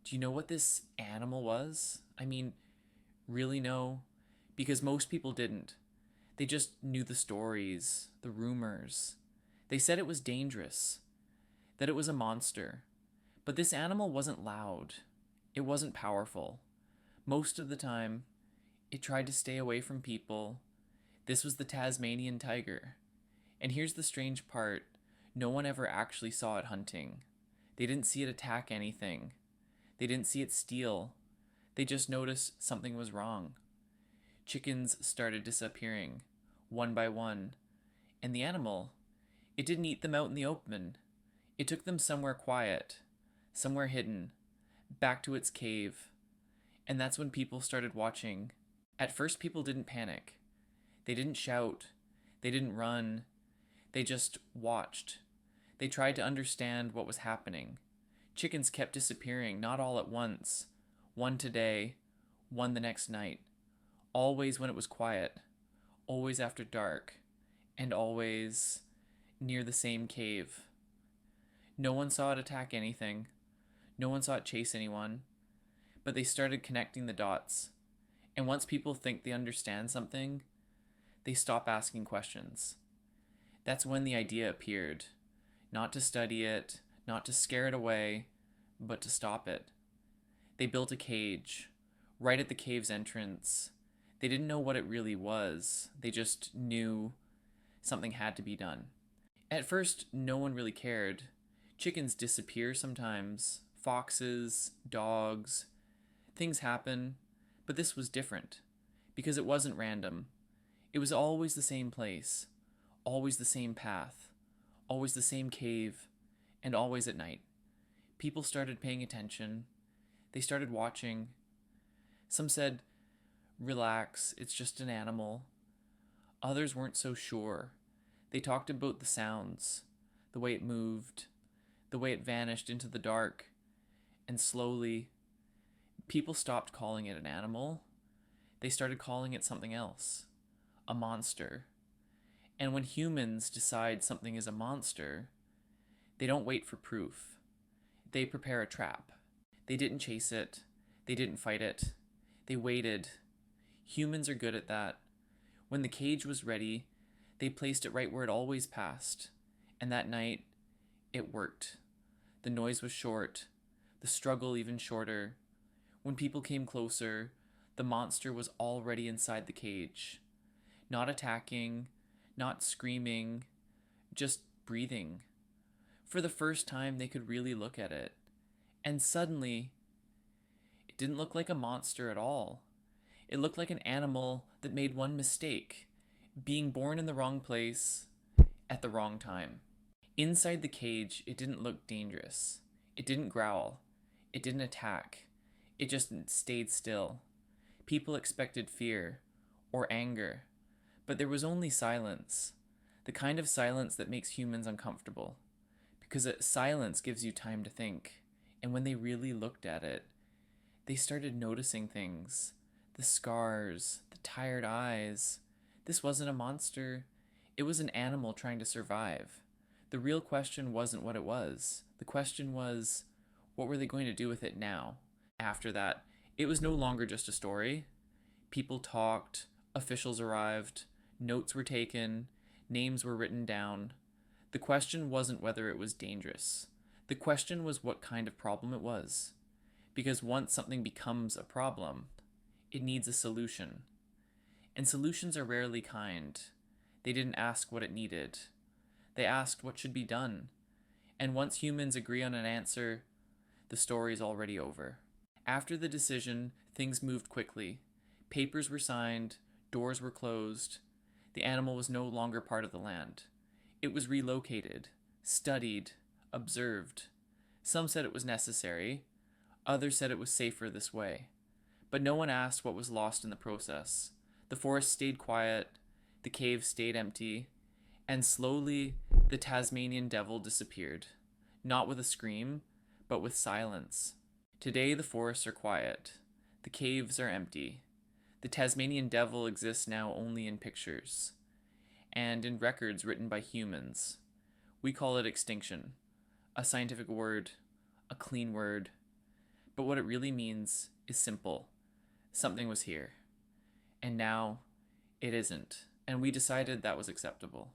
Do you know what this animal was? I mean, really know? Because most people didn't. They just knew the stories, the rumors. They said it was dangerous, that it was a monster. But this animal wasn't loud. It wasn't powerful. Most of the time, it tried to stay away from people. This was the Tasmanian tiger. And here's the strange part, no one ever actually saw it hunting. They didn't see it attack anything. They didn't see it steal. They just noticed something was wrong. Chickens started disappearing, one by one. And the animal, it didn't eat them out in the open. It took them somewhere quiet, somewhere hidden, back to its cave. And that's when people started watching. At first, people didn't panic. They didn't shout. They didn't run. They just watched. They tried to understand what was happening. Chickens kept disappearing, not all at once. One today, one the next night. Always when it was quiet. Always after dark. And always near the same cave. No one saw it attack anything. No one saw it chase anyone. But they started connecting the dots. And once people think they understand something, they stop asking questions. That's when the idea appeared. Not to study it, not to scare it away, but to stop it. They built a cage, right at the cave's entrance. They didn't know what it really was. They just knew something had to be done. At first, no one really cared. Chickens disappear sometimes. Foxes, dogs. Things happen. But this was different. Because it wasn't random. It was always the same place. Always the same path. Always the same cave. And always at night. People started paying attention. They started watching. Some said, "Relax, it's just an animal." Others weren't so sure. They talked about the sounds, the way it moved, the way it vanished into the dark. And slowly, people stopped calling it an animal. They started calling it something else. A monster. And when humans decide something is a monster, they don't wait for proof. They prepare a trap. They didn't chase it. They didn't fight it. They waited. Humans are good at that. When the cage was ready, they placed it right where it always passed. And that night, it worked. The noise was short. The struggle even shorter. When people came closer, the monster was already inside the cage. Not attacking, not screaming, just breathing. For the first time, they could really look at it. And suddenly, it didn't look like a monster at all. It looked like an animal that made one mistake, being born in the wrong place at the wrong time. Inside the cage, it didn't look dangerous. It didn't growl. It didn't attack. It just stayed still. People expected fear or anger, but there was only silence, the kind of silence that makes humans uncomfortable, because silence gives you time to think. And when they really looked at it, they started noticing things. The scars, the tired eyes. This wasn't a monster. It was an animal trying to survive. The real question wasn't what it was. The question was, what were they going to do with it now? After that, it was no longer just a story. People talked, officials arrived, notes were taken, names were written down. The question wasn't whether it was dangerous. The question was what kind of problem it was. Because once something becomes a problem, it needs a solution. And solutions are rarely kind. They didn't ask what it needed. They asked what should be done. And once humans agree on an answer, the story's already over. After the decision, things moved quickly. Papers were signed, doors were closed. The animal was no longer part of the land. It was relocated, studied, observed. Some said it was necessary. Others said it was safer this way. But no one asked what was lost in the process. The forest stayed quiet, the cave stayed empty, and slowly the Tasmanian devil disappeared. Not with a scream, but with silence. Today the forests are quiet. The caves are empty. The Tasmanian devil exists now only in pictures and in records written by humans. We call it extinction, a scientific word, a clean word. But what it really means is simple. Something was here, and now it isn't. And we decided that was acceptable.